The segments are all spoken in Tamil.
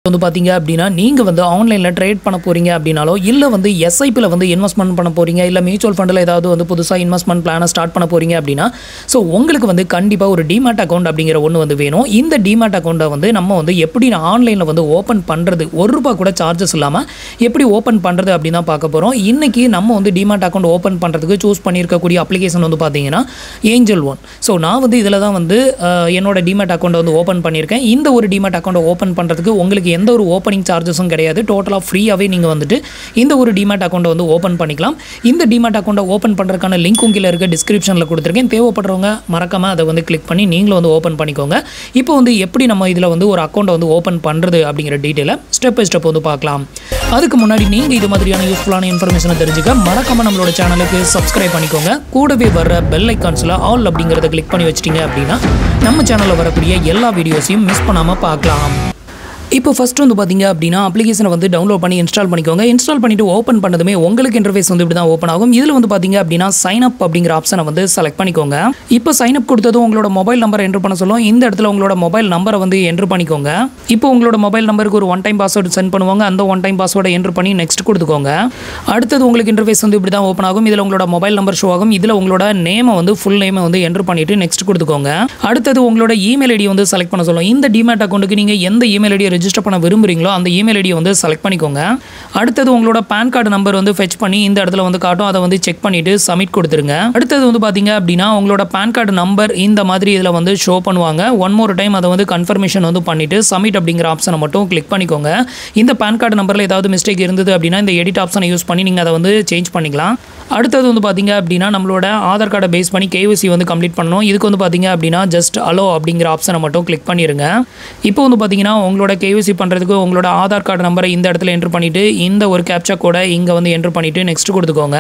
வந்து பாத்தீங்க அப்படினா நீங்க வந்து ஆன்லைன்ல ட்ரேட் பண்ண போறீங்க அப்படினாலோ இல்ல வந்து எஸ்ஐபி ல வந்து இன்வெஸ்ட்மென்ட் பண்ண போறீங்க இல்ல மியூச்சுவல் ஃபண்ட்ல ஏதாவது வந்து புதுசா இன்வெஸ்ட்மென்ட் பிளான ஸ்டார்ட் பண்ண போறீங்க அப்படினா சோ உங்களுக்கு வந்து கண்டிப்பா ஒரு டிமேட் அக்கவுண்ட் அப்படிங்கற ஒன்னு வந்து வேணும். இந்த டிமேட் அக்கவுண்ட வந்து நம்ம வந்து எப்படி ஆன்லைன்ல வந்து ஓபன் பண்றது ₹1 கூட சார்ஜஸ் இல்லாம எப்படி ஓபன் பண்றது அப்படி தான் பார்க்க போறோம். இன்னைக்கு நம்ம வந்து டிமேட் அக்கவுண்ட் ஓபன் பண்றதுக்கு சூஸ் பண்ணியிருக்க கூடிய அப்ளிகேஷன் வந்து பாத்தீங்கன்னா ஏஞ்சல் ஒன். சோ நான் வந்து இதல தான் வந்து என்னோட டிமேட் அக்கவுண்ட் வந்து ஓபன் பண்ணியிருக்கேன். இந்த ஒரு டிமேட் அக்கவுண்ட் ஓபன் பண்றதுக்கு உங்களுக்கு எந்த ஒரு ஓபனிங் சார்ஜஸும் கிடையாது. டோட்டலா ஃப்ரீயாவே நீங்க வந்துட்டு இந்த ஒரு டிமேட் அக்கவுண்ட் வந்து ஓபன் பண்ணிக்கலாம். இந்த டிமேட் அக்கவுண்ட் ஓபன் பண்றதுக்கான லிங்க் கீழ இருக்க டிஸ்கிரிப்ஷன்ல கொடுத்திருக்கேன். தேவைப்படுறவங்க மறக்காம அதை வந்து கிளிக் பண்ணி நீங்களும் வந்து ஓபன் பண்ணிக்கோங்க. இப்போ வந்து எப்படி நம்ம இதுல வந்து ஒரு அக்கவுண்ட் வந்து ஓபன் பண்றது அப்படிங்கற டீடைலை ஸ்டெப் பை ஸ்டெப் வந்து பார்க்கலாம். அதுக்கு முன்னாடி நீங்க இது மாதிரியான யூஸ்ஃபுல்லான இன்ஃபர்மேஷனை தெரிஞ்சுக்க மறக்காம நம்மளோட சேனலுக்கு சப்ஸ்கிரைப் பண்ணிக்கோங்க. கூடவே வர பெல் ஐகான்ஸ்ல ஆல் அப்படிங்கறத கிளிக் பண்ணி வச்சிட்டீங்க அப்படினா நம்ம சேனல்ல வரக்கூடிய எல்லா வீடியோஸையும் மிஸ் பண்ணாம பார்க்கலாம். இப்போ ஃபர்ஸ்ட் வந்து பாத்தீங்க அப்படினா அப்ளிகேஷனை வந்து டவுன்லோட் பண்ணி இன்ஸ்டால் பண்ணிக்கோங்க. இன்ஸ்டால் பண்ணிட்டு ஓபன் பண்ணதுமே உங்களுக்கு இன்டர்ஃபேஸ் வந்து இப்படி தான் ஓபன் ஆகும். இதுல வந்து பாத்தீங்க அப்படினா சைன் அப் அப்படிங்கற ஆப்ஷனை வந்து செலக்ட் பண்ணிக்கோங்க. இப்போ சைன் அப் கொடுத்ததும் உங்களோட மொபைல் நம்பர் என்டர் பண்ண சொல்லும். இந்த இடத்துல உங்களோட மொபைல் நம்பரை வந்து என்டர் பண்ணிக்கோங்க. இப்போ உங்களோட மொபைல் நம்பருக்கு ஒரு ஒன் டைம் பாஸ்வேர்ட் சென்ட் பண்ணுவாங்க. அந்த ஒன் டைம் பாஸ்வேர்டை என்டர் பண்ணி நெக்ஸ்ட் கொடுத்துக்கோங்க. அடுத்து உங்களுக்கு இன்டர்ஃபேஸ் வந்து இப்படி தான் ஓபன் ஆகும். இதுல உங்களோட மொபைல் நம்பர் ஷோ ஆகும். இதுல உங்களோட நேமை வந்து ஃபுல் நேமை வந்து என்டர் பண்ணிட்டு நெக்ஸ்ட் கொடுத்துக்கோங்க. அடுத்து உங்களோட இமெயில் ஐடி வந்து செலக்ட் பண்ண சொல்லும். இந்த டிமேட் அக்கவுண்ட்க்கு நீங்க எந்த இமெயில் ஐடியை ரெஜிஸ்டர் பண்ண விரும்புறீங்க அந்த இமெயில் ஐடியை வந்து செலக்ட் பண்ணிக்கோங்க. அடுத்து உங்களோட பான் கார்டு நம்பர் வந்து ஃபெட்ச் பண்ணி இந்த இடத்துல வந்து காட்டும். அதை வந்து செக் பண்ணிட்டு சப்மிட் கொடுத்துருங்க. அடுத்து வந்து பாத்தீங்க அப்படினா உங்களோட பான் கார்டு நம்பர் இந்த மாதிரி இதுல வந்து ஷோ பண்ணுவாங்க. ஒன் மோர் டைம் அதை வந்து கன்ஃபர்மேஷன் வந்து பண்ணிட்டு சப்மிட் அப்படிங்கற ஆப்ஷனை மட்டும் கிளிக் பண்ணிக்கோங்க. இந்த பான் கார்டு நம்பர்ல ஏதாவது மிஸ்டேக் இருந்தது அப்படினா இந்த எடிட் ஆப்ஷனை யூஸ் பண்ணி நீங்க அதை வந்து சேஞ்ச் பண்ணிக்கலாம். அடுத்து வந்து பாத்தீங்க அப்படினா நம்மளோட ஆதார் கார்டை பேஸ் பண்ணி KYC வந்து கம்ப்ளீட் பண்ணனும். இதுக்கு வந்து பாத்தீங்க அப்படினா ஜஸ்ட் அலோ அப்படிங்கற ஆப்ஷனை மட்டும் கிளிக் பண்ணிருங்க. இப்போ வந்து பாத்தீங்கன்னா உங்களோட KYC பண்றதுக்கு உங்களோட ஆதார் கார்டு நம்பரை இந்த இடத்துல என்டர் பண்ணிட்டு இந்த ஒரு கேப்சா கோடை இங்க வந்து என்டர் பண்ணிட்டு நெக்ஸ்ட் கொடுத்துக்கோங்க.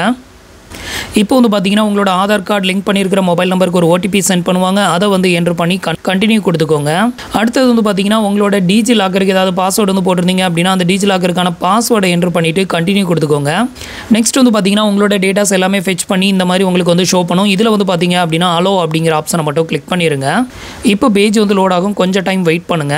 இப்போ வந்து பாத்தீங்கன்னா உங்களோட ஆதார் கார்டு லிங்க் பண்ணியிருக்கிற மொபைல் நம்பருக்கு ஒரு OTP சென்ட் பண்ணுவாங்க. அதை வந்து என்டர் பண்ணி கண்டினியூ கொடுத்துக்கோங்க. அடுத்து வந்து பாத்தீங்கன்னா உங்களோட டிஜி லாக்கருக்கு ஏதாவது பாஸ்வேர்டு வந்து போட்டிருந்தீங்க அப்படின்னா அந்த டிஜி லாக்கருக்கான பாஸ்வேர்டை என்டர் பண்ணிட்டு கண்டினியூ கொடுத்துக்கோங்க. நெக்ஸ்ட் வந்து பாத்தீங்கன்னா உங்களோட டேட்டாஸ் எல்லாமே ஃபெட்ச் பண்ணி இந்த மாதிரி உங்களுக்கு வந்து ஷோ பண்ணும். இதுல வந்து பாத்தீங்க அப்படின்னா அலோ அப்படிங்கிற ஆப்ஷனை மட்டும் கிளிக் பண்ணிருங்க. இப்போ பேஜ் வந்து லோட் ஆகும். கொஞ்சம் டைம் வெயிட் பண்ணுங்க.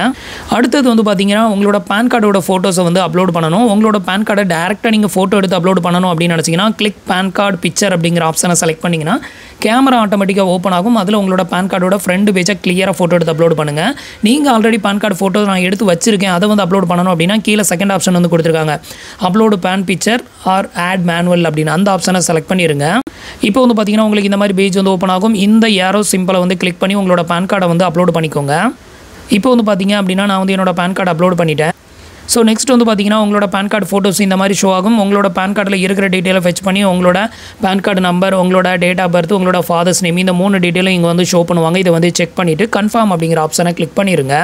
அடுத்து வந்து பாத்தீங்கன்னா உங்களோட பான் கார்டோட போட்டோஸை வந்து அப்லோட் பண்ணணும். உங்களோட பான் கார்டை டைரக்டா நீங்க போட்டோ எடுத்து அப்லோட் பண்ணணும் அப்படின்னு நினைச்சீங்கன்னா கிளிக் பான் கார்டு பிக்சர் அப்படிங்கிற ஆப்ஷனை செலக்ட் பண்ணீங்கன்னா கேமரா ஆட்டோமேட்டிக்காக ஓப்பன் ஆகும். அதில் உங்களோட பான் கார்டோட ஃப்ரண்ட் பேஜை கிளியராக ஃபோட்டோ எடுத்து அப்லோட் பண்ணுங்கள். நீங்கள் ஆல்ரெடி பான் கார்டு ஃபோட்டோ நான் எடுத்து வச்சிருக்கேன் அதை வந்து அப்லோட் பண்ணணும் அப்படின்னா கீழே செகண்ட் ஆப்ஷன் வந்து கொடுத்துருக்காங்க. அப்லோடு பான் பிக்சர் ஆர் ஆட் மேனுவல் அப்படின்னு அந்த ஆப்ஷனை செலக்ட் பண்ணிடுங்க. இப்போ வந்து பார்த்தீங்கன்னா உங்களுக்கு இந்த மாதிரி பேஜ் வந்து ஓப்பன் ஆகும். இந்த ஏரோ சிம்பிளை வந்து கிளிக் பண்ணி உங்களோட பான் கார்டை வந்து அப்லோட் பண்ணிக்கோங்க. இப்போ வந்து பார்த்தீங்க அப்படின்னா நான் வந்து என்னோட பான் கார்டு அப்லோட் பண்ணிட்டேன். ஸோ நெக்ஸ்ட் வந்து பார்த்தீங்கன்னா உங்களோட பான் கார்டு ஃபோட்டோஸ் இந்த மாதிரி ஷோ ஆகும். உங்களோட பான் கார்டில் இருக்கிற டீட்டெயிலை ஃபெச் பண்ணி உங்களோட பான் கார்டு நம்பர் உங்களோட டேட் ஆஃப் பர்த் உங்களோட ஃபாதர்ஸ் நேம் இந்த 3 டீட்டெயிலும் இங்கே வந்து ஷோ பண்ணுவாங்க. இதை வந்து செக் பண்ணிவிட்டு கன்ஃபார்ம் அப்படிங்கிற ஆப்ஷனை கிளிக் பண்ணிடுங்க.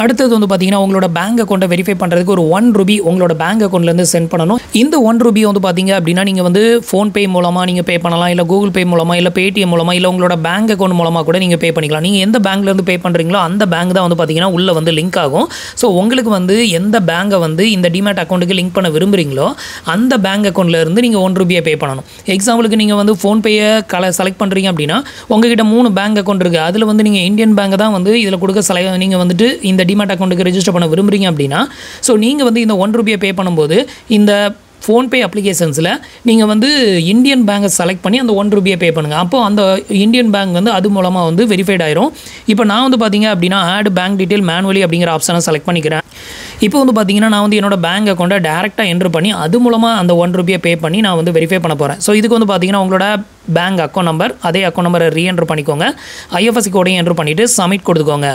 அடுத்தது வந்து பார்த்தீங்கன்னா உங்களோட பேங்க் அக்கௌண்ட்டை வெரிஃபை பண்ணுறதுக்கு ஒரு ₹1 உங்களோட பேங்க் அக்கௌண்ட்லேருந்து சென்ட் பண்ணணும். இந்த ₹1 வந்து பார்த்தீங்க அப்படின்னா நீங்கள் வந்து ஃபோன்பே மூலமாக நீங்கள் பே பண்ணலாம், இல்லை கூகுள் பே மூலமாக, இல்லை பேடிஎம் மூலமாக, இல்லை உங்களோட பேங்க் அக்கௌண்ட் மூலமாக கூட நீங்கள் பே பண்ணிக்கலாம். நீங்கள் எந்த பேங்க்லேருந்து பே பண்ணுறீங்களோ அந்த பேங்க் தான் வந்து பார்த்தீங்கன்னா உள்ளே வந்து லிங்க் ஆகும். ஸோ உங்களுக்கு வந்து எந்த பேங்கை வந்து இந்த டிமேட் அக்கௌண்ட்டுக்கு லிங்க் பண்ண விரும்புறீங்களோ அந்த பேங்க் அக்கௌண்ட்ல இருந்து நீங்க ₹1 பே பண்ணணும். எக்ஸாம்பிளுக்கு நீங்க வந்து ஃபோன்பேயை செலக்ட் பண்றீங்க அப்படின்னா உங்ககிட்ட 3 பேங்க் அக்கௌண்ட் இருக்கு. அதுல வந்து நீங்க இந்தியன் பேங்க் தான் வந்து இதுல கொடுக்க நீங்க வந்துட்டு இந்த டிமேட் அக்கௌண்ட்டுக்கு ரெஜிஸ்டர் பண்ண விரும்புறீங்க அப்படின்னா ஸோ நீங்க வந்து இந்த ₹1 பே பண்ணும்போது இந்த ஃபோன்பே அப்ளிகேஷன்ஸில் நீங்கள் வந்து இந்தியன் பேங்கை செலக்ட் பண்ணி அந்த ₹1 பே பண்ணுங்கள். அப்போது அந்த இந்தியன் பேங்க் வந்து அது மூலமாக வந்து வெரிஃபைட் ஆயிரும். இப்போ நான் வந்து பார்த்தீங்க அப்படின்னா ஆட் பேங்க் டீட்டெயில் மேனுவலி அப்படிங்கிற ஆப்ஷனை செலக்ட் பண்ணிக்கிறேன். இப்போ வந்து பார்த்தீங்கன்னா நான் வந்து என்னோட பேங்க் அக்கௌண்ட்டை டேரெக்டாக என்ட்ரு பண்ணி அது மூலமாக அந்த ₹1 பே பண்ணி நான் வந்து வெரிஃபை பண்ண போகிறேன். ஸோ இதுக்கு வந்து பார்த்தீங்கன்னா உங்களோட பேங்க் அக்கௌண்ட் நம்பர் அதே அக்கௌண்ட் நம்பரை ரீஎன்ட்ரு பண்ணிக்கோங்க. IFSC கோடையும் என்ட்ரு பண்ணிவிட்டு சப்மிட் கொடுத்துக்கோங்க.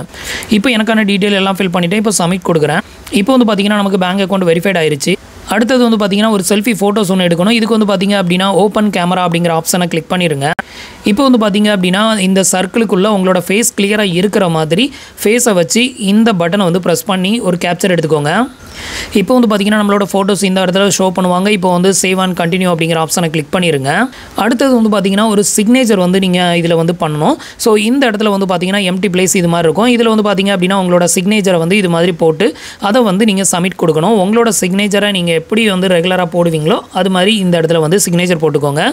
இப்போ எனக்கான டீட்டெயில் எல்லாம் ஃபில் பண்ணிவிட்டு இப்போ சப்மிட் கொடுக்குறேன். இப்போ வந்து பார்த்தீங்கன்னா நமக்கு பேங்க் அக்கௌண்ட் வெரிஃபைட் ஆயிருச்சு. அடுத்தது வந்து பார்த்தீங்கன்னா ஒரு செல்ஃபி ஃபோட்டோஸ் ஒன்று எடுக்கணும். இதுக்கு வந்து பார்த்தீங்க அப்படின்னா ஓப்பன் கேமரா அப்படிங்கிற ஆப்ஷனை கிளிக் பண்ணிடுங்க. இப்போ வந்து பார்த்தீங்க அப்படின்னா இந்த சர்க்கிளுக்குள்ளே உங்களோட ஃபேஸ் கிளியராக இருக்கிற மாதிரி ஃபேஸை வச்சு இந்த பட்டனை வந்து ப்ரெஸ் பண்ணி ஒரு கேப்சர் எடுத்துக்கோங்க. இப்போ வந்து பார்த்தீங்கன்னா நம்மளோட ஃபோட்டோஸ் இந்த இடத்துல ஷோ பண்ணுவாங்க. இப்போ வந்து சேவ் அண்ட் கண்டினியூ அப்படிங்கிற ஆப்ஷனை கிளிக் பண்ணிடுங்க. அடுத்தது வந்து பார்த்தீங்கன்னா ஒரு சிக்னேச்சர் வந்து நீங்கள் இதில் வந்து பண்ணணும். ஸோ இந்த இடத்துல வந்து பார்த்தீங்கன்னா எம்டி பிளேஸ் இது மாதிரி இருக்கும். இதில் வந்து பார்த்தீங்க அப்படின்னா உங்களோட சிக்னேச்சரை வந்து இது மாதிரி போட்டு அதை வந்து நீங்கள் சப்மிட் கொடுக்கணும். உங்களோட சிக்னேச்சரை நீங்கள் எப்படி வந்து ரெகுலராக போடுவீங்களோ அது மாதிரி இந்த இடத்துல வந்து சிக்னேச்சர் போட்டுக்கோங்க.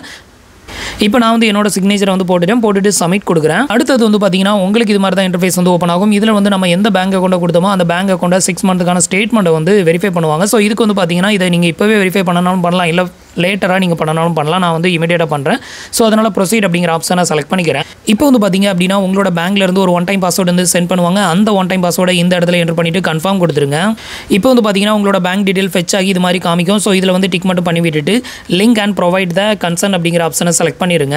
இப்போ நான் வந்து என்னோட சிக்னேச்சரை வந்து போட்டுட்டு சப்மிட் கொடுக்குறேன். அடுத்தது வந்து பார்த்தீங்கன்னா உங்களுக்கு இது மாதிரி தான் இன்டர்ஃபேஸ் வந்து ஓப்பன் ஆகும். இதில் வந்து நம்ம எந்த பேங்க் அக்கௌண்ட்டை கொடுத்தோமோ அந்த பேங்க் அக்கௌண்ட்டை 6 மந்த்துக்கான ஸ்டேட்மெண்ட்டை வந்து வெரிஃபை பண்ணுவாங்க. ஸோ இதுக்கு வந்து பார்த்தீங்கன்னா இதை நீங்கள் இப்போவே வெரிஃபை பண்ணனாலும் பண்ணலாம், இல்லை லேட்டராக நீங்கள் பண்ணனாலும் பண்ணலாம். நான் வந்து இமீடியட்டாக பண்ணுறேன். ஸோ அதனால் ப்ரொசீட் அப்படிங்கிற ஆப்ஷனை செலக்ட் பண்ணிக்கிறேன். இப்போ வந்து பார்த்தீங்க அப்படின்னா உங்களோட பேங்க்லேருந்து ஒரு ஒன் டைம் பாஸ்வேர்டு வந்து சென்ட் பண்ணுவாங்க. அந்த ஒன் டைம் பாஸ்வேர்டை இந்த இடத்துல என்டர் பண்ணிவிட்டு கன்ஃபார்ம் கொடுத்துருங்க. இப்போ வந்து பார்த்தீங்கன்னா உங்களோட பேங்க் டீட்டெயில் ஃபெச் ஆகி இது மாதிரி காமிக்கும். ஸோ இதில் வந்து டிக் மட்டும் பண்ணி விட்டுட்டு link and provide the concern அப்படிங்கிற ஆப்ஷனை செலக்ட் பண்ணிடுங்க.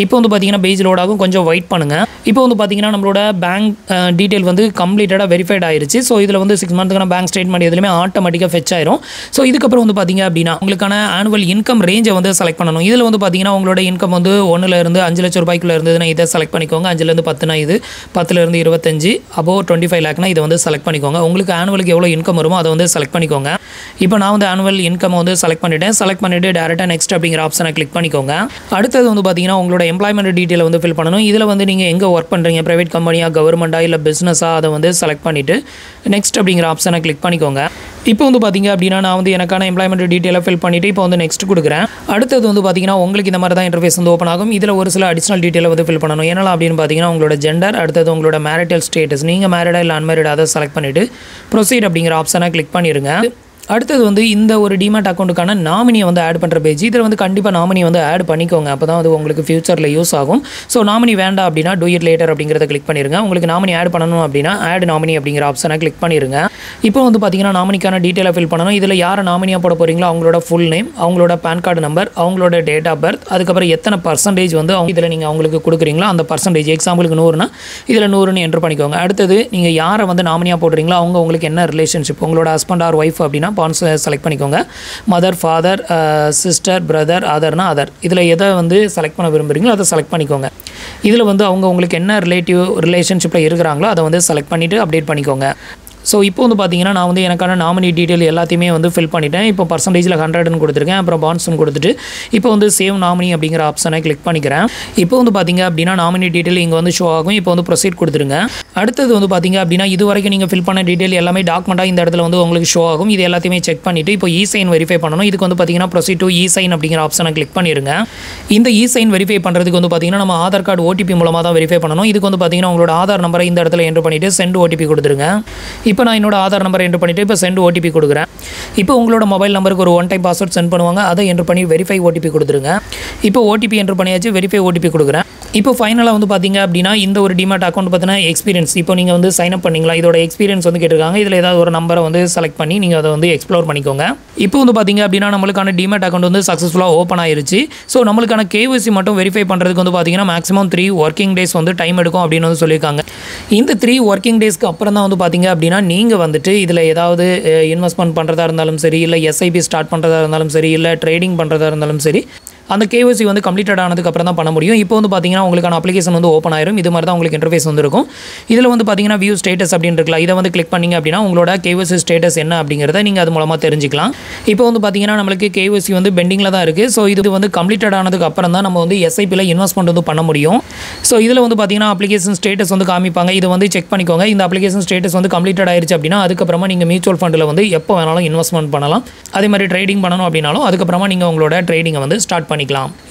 இப்போ வந்து பார்த்தீங்கன்னா பேஜ் லோட் ஆகும், கொஞ்சம் வெயிட் பண்ணுங்கள். இப்போ வந்து பார்த்தீங்கன்னா நம்மளோட பேங்க் டீட்டெயில் வந்து கம்ப்ளீட்டடாக வெரிஃபைட் ஆயிருச்சு. ஸோ இதில் வந்து 6 மந்த்துக்கான பேங்க் ஸ்டேட்மெண்ட் எதுலையுமே ஆட்டோமேட்டிக்காக ஃபெச் ஆயிரும். ஸோ இதுக்கப்புறம் வந்து பார்த்தீங்க அப்படின்னா உங்களுக்கான ஆனுவல் இன்கம் ரேஞ்சை வந்து செலக்ட் பண்ணணும். இதில் வந்து பார்த்தீங்கன்னா உங்களோட இன்கம் வந்து 1லேருந்து 5 லட்சம் ரூபாய்க்குள்ளே இருந்ததுன்னா இதை செலக்ட் பண்ணிக்கோங்க. 5லேருந்து 10னா இது, 10லேருந்து 25, அபோவ் 25 லேக்னா இதை வந்து செலக்ட் பண்ணிக்கோங்க. உங்களுக்கு ஆனுவலுக்கு எவ்வளோ இன்கம் வருமோ அதை வந்து செலக்ட் பண்ணிக்கோங்க. இப்போ நான் வந்து ஆனுவல் இன்கம் வந்து செலக்ட் பண்ணிவிட்டு டேரெக்டாக நெக்ஸ்ட் அப்படிங்கிற ஆப்ஷனை கிளிக் பண்ணிக்கோங்க. அடுத்தது வந்து பார்த்தீங்கன்னா உங்களோட எம்ப்ளாய்மெண்ட் டீட்டெயில் வந்து ஃபில் பண்ணணும். இதில் வந்து நீங்கள் எங்கே ஒர்க் பண்ணுறீங்க, ப்ரைவேட் கம்பெனியாக, கவர்மெண்ட்டாக, இல்லை பிஸ்னஸாக, அதை வந்து செலக்ட் பண்ணிவிட்டு நெக்ஸ்ட் அப்படிங்கிற ஆப்ஷனை கிளிக் பண்ணிக்கோங்க. இப்போ வந்து பார்த்தீங்க அப்படின்னா நான் வந்து எனக்கான எம்ப்ளாய்மெண்ட் டீட்டெயிலை ஃபில் பண்ணிவிட்டு இப்போ வந்து நெக்ஸ்ட் கொடுக்குறேன். அடுத்தது வந்து பார்த்தீங்கன்னா உங்களுக்கு இந்த மாதிரி தான் இன்டர்ஃபேஸ் வந்து ஓப்பன் ஆகும். இதில் ஒரு சில அடிஷனல் டீட்டெயில் வந்து ஃபில் பண்ணணும். என்னெல்லாம் அப்படின்னு பார்த்தீங்கன்னா உங்களோட ஜெண்டர், அடுத்தது உங்களோட மேரிட்டல் ஸ்டேட்டஸ், நீங்கள் மேரிடா இல்லை அன்மேரிடா, அதை செலக்ட் பண்ணிவிட்டு ப்ரொசீட் அப்படிங்கிற ஆப்ஷனை கிளிக் பண்ணிடுங்க. அடுத்தது வந்து இந்த ஒரு டிமேட் அக்கௌண்ட்டுக்கான நாமினியை வந்து ஆட் பண்ணுற பேஜ். இதில் வந்து கண்டிப்பாக நாமினி வந்து ஆட் பண்ணிக்கோங்க. அப்போ தான் அது உங்களுக்கு ஃபியூச்சரில் யூஸ் ஆகும். ஸோ நாமினி வேண்டாம் அப்படின்னா டூ இட் லேட்டர் அப்படிங்கிறத கிளிக் பண்ணிடுங்க. உங்களுக்கு நாமினி ஆட் பண்ணணும் அப்படின்னா ஆட் நாமினி அப்படிங்கிற ஆப்ஷனை கிளிக் பண்ணிடுங்க. இப்போ வந்து பார்த்தீங்கன்னா நாமினிக்கான டீட்டெயிலை ஃபில் பண்ணணும். இதில் யாரை நாமினியாக போட போகிறீங்களோ அவங்களோட ஃபுல் நேம், அவங்களோட பேன் கார்டு நம்பர், அவங்களோட டேட் ஆஃப் பர்த், அதுக்கப்புறம் எத்தனை பர்சன்டேஜ் வந்து அவங்க இதில் நீங்கள் அவங்களுக்கு கொடுக்குறீங்களோ அந்த பர்சன்டேஜ். எக்ஸாம்பிளுக்கு 100னா இதில் 100ன்னு என்ட்ரு பண்ணிக்கோங்க. அடுத்தது நீங்கள் யாரை வந்து நாமினியாக போடுறீங்களோ அவங்க உங்களுக்கு என்ன ரிலேஷன்ஷிப், உங்களோட ஹஸ்பண்ட் ஆர் ஒய்ஃப் அப்படின்னா பான்ஸ் செலக்ட் பண்ணிக்கோங்க. மதர், ஃபாதர், சிஸ்டர், பிரதர், அதர்னா அதர். இதில் எதை வந்து செலக்ட் பண்ண விரும்புகிறீங்களோ அதை செலக்ட் பண்ணிக்கோங்க. இதில் வந்து அவங்க உங்களுக்கு என்ன ரிலேஷன்ஷிப்பில் இருக்கிறாங்களோ அதை வந்து செலக்ட் பண்ணிவிட்டு அப்டேட் பண்ணிக்கோங்க. ஸோ இப்போ வந்து பார்த்தீங்கன்னா நான் வந்து எனக்கான நாமினி டீட்டெயில் எல்லாத்தையுமே வந்து ஃபில் பண்ணிட்டேன். இப்போ பர்சன்டேஜில் 100ன்னு கொடுத்துருக்கேன். அப்புறம் பான்ஸ்னு கொடுத்துட்டு இப்போ வந்து சேவ் நாமினி அப்படிங்கிற ஆப்ஷனை கிளிக் பண்ணிக்கிறேன். இப்போ வந்து பார்த்தீங்க அப்படின்னா நாமினி டீட்டெயில் இங்கே வந்து ஷோ ஆகும். இப்போ வந்து ப்ரொசீட் கொடுத்துருங்க. அடுத்தது வந்து பார்த்தீங்க அப்படின்னா இது வரைக்கும் நீங்கள் ஃபில் பண்ண டீட்டெயில் எல்லாமே டாக்குமெண்ட்டாக இந்த இடத்துல வந்து உங்களுக்கு ஷோ ஆகும். இது எல்லாத்தையுமே செக் பண்ணிவிட்டு இப்போ இ-சைன் வெரிஃபை பண்ணணும். இதுக்கு வந்து பார்த்தீங்கன்னா ப்ரொசீட் டு இ-சைன் அப்படிங்கிற ஆப்ஷனை கிளிக் பண்ணிடுங்க. இந்த இ-சைன் வெரிஃபை பண்ணுறதுக்கு வந்து பார்த்தீங்கன்னா நம்ம ஆதார் கார்டு ஓடிபி மூலமாக தான் வெரிஃபை பண்ணணும். இதுக்கு வந்து பார்த்தீங்கன்னா உங்களோட ஆதார் நம்பரை இந்த இடத்துல என்ட்ரு பண்ணிவிட்டு சென்ட் ஓடிபி கொடுத்துருங்க. இப்போ நான் என்னோட ஆதார் நம்பரை என்ட்ரு பண்ணிவிட்டு இப்போ சென்ட் ஓடிபி கொடுக்குறேன். இப்போ உங்களோட மொபைல் நம்பருக்கு ஒரு ஒன் டைம் பாஸ்வேர்ட் சென்ட் பண்ணுவாங்க. அதை என்ட்ரு பண்ணி வெரிஃபை ஓடிபி கொடுத்துருங்க. இப்போ ஓடிபி என்ட்ரு பண்ணியாச்சு, வெரிஃபை ஓடிபி கொடுக்குறேன். இப்போ ஃபைனலாக வந்து பார்த்தீங்க அப்படின்னா இந்த ஒரு டிமேட் அக்கௌண்ட் பார்த்தீங்கன்னா எக்ஸ்பீரியன்ஸ், இப்போ நீங்கள் வந்து சைன் அப் பண்ணிங்களா, இதோட எக்ஸ்பீரியன்ஸ் வந்து கேட்டிருக்காங்க. இதில் ஏதாவது ஒரு நம்பரை வந்து செலக்ட் பண்ணி நீங்கள் அதை வந்து எக்ஸ்ப்ளோர் பண்ணிக்கோங்க. இப்போ வந்து பார்த்தீங்க அப்படின்னா நம்மளுக்கான டிமேட் அக்கௌண்ட் வந்து சக்ஸஸ்ஃபுல்லாக ஓப்பன் ஆயிருச்சு. ஸோ நம்மளுக்கான கேஒய்சி மட்டும் வெரிஃபை பண்ணுறதுக்கு வந்து பார்த்தீங்கன்னா மேக்ஸிமம் 3 ஒர்க்கிங் டேஸ் வந்து டைம் எடுக்கும் அப்படின்னு வந்து சொல்லியிருக்காங்க. இந்த 3 ஒர்க்கிங் டேஸ்க்கு அப்புறம் தான் வந்து பார்த்தீங்க அப்படின்னா நீங்கள் வந்துட்டு இதில் ஏதாவது இன்வெஸ்ட்மெண்ட் பண்ணுறதா இருந்தாலும் சரி, இல்லை எஸ்ஐபி ஸ்டார்ட் பண்ணுறதா இருந்தாலும் சரி, இல்லை ட்ரேடிங் பண்ணுறதா இருந்தாலும் சரி, அந்த கேஒய்சி வந்து கம்ப்ளீட்டட் ஆனதுக்கு அப்புறம் தான் பண்ண முடியும். இப்போ வந்து பார்த்தீங்கன்னா உங்களுக்கான அப்ளிகேஷன் வந்து ஓப்பன் ஆயிரும். இது மாதிரி தான் உங்களுக்கு இன்டர்ஃபேஸ் வந்து இருக்கும். இதில் வந்து பார்த்தீங்கன்னா வியூ ஸ்டேட்டஸ் அப்படின்னு இருக்கலாம். இதை வந்து கிளிக் பண்ணிங்க அப்படின்னா உங்களோட கேஒய்சி ஸ்டேட்டஸ் என்ன அப்படிங்கிறத நீங்கள் அது மூலமாக தெரிஞ்சிக்கலாம். இப்போ வந்து பார்த்தீங்கன்னா நம்மளுக்கு கேஒய்சி வந்து பெண்டிங்கில் தான் இருக்குது. ஸோ இது வந்து கம்ப்ளீட்டட் ஆனதுக்கு அப்புறம் தான் நம்ம வந்து எஸ்ஐபியில் இன்வெஸ்ட்மெண்ட் வந்து பண்ண முடியும். ஸோ இதில் வந்து பார்த்தீங்கன்னா அப்ளிகேஷன் ஸ்டேட்டஸ் வந்து காமிப்பாங்க. இதை வந்து செக் பண்ணிக்கோங்க. இந்த அப்ளிகேஷன் ஸ்டேட்டஸ் வந்து கம்ப்ளீட்டட் ஆயிருச்சு அப்படின்னா அதுக்கப்புறமா நீங்கள் மியூச்சுவல் ஃபண்டில் வந்து எப்போ வேணாலும் இன்வெஸ்ட்மெண்ட் பண்ணலாம். அதே மாதிரி ட்ரேடிங் பண்ணணும் அப்படின்னாலும் அதுக்கப்புறமா நீங்கள் உங்களோட ட்ரேடிங்கை வந்து ஸ்டார்ட் பண்ணிக்கலாம்.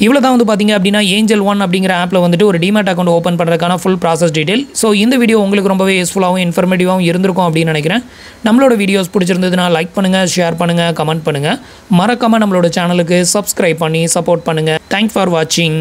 இவ்வளோ வந்து பார்த்தீங்க அப்படின்னா ஏஞ்சல் ஒன் அப்படிங்கிற ஆப்பில் வந்துட்டு ஒரு டிமேட் அக்கௌண்ட் ஓப்பன் பண்ணுறதுக்கான ஃபுல் ப்ராசஸ் டீடைல். ஸோ இந்த வீடியோ உங்களுக்கு ரொம்பவே யூஸ்ஃபுல்லாகவும் இன்ஃபர்மேட்டிவாகவும் இருந்திருக்கும் அப்படின்னு நினைக்கிறேன். நம்மளோட வீடியோஸ் பிடிச்சிருந்ததுன்னா லைக் பண்ணுங்கள், ஷேர் பண்ணுங்கள், கமெண்ட் பண்ணுங்கள். மறக்காமல் நம்மளோட சேனலுக்கு சப்ஸ்கிரைப் பண்ணி சப்போர்ட் பண்ணுங்கள். தேங்க்ஸ் ஃபார் வாட்சிங்.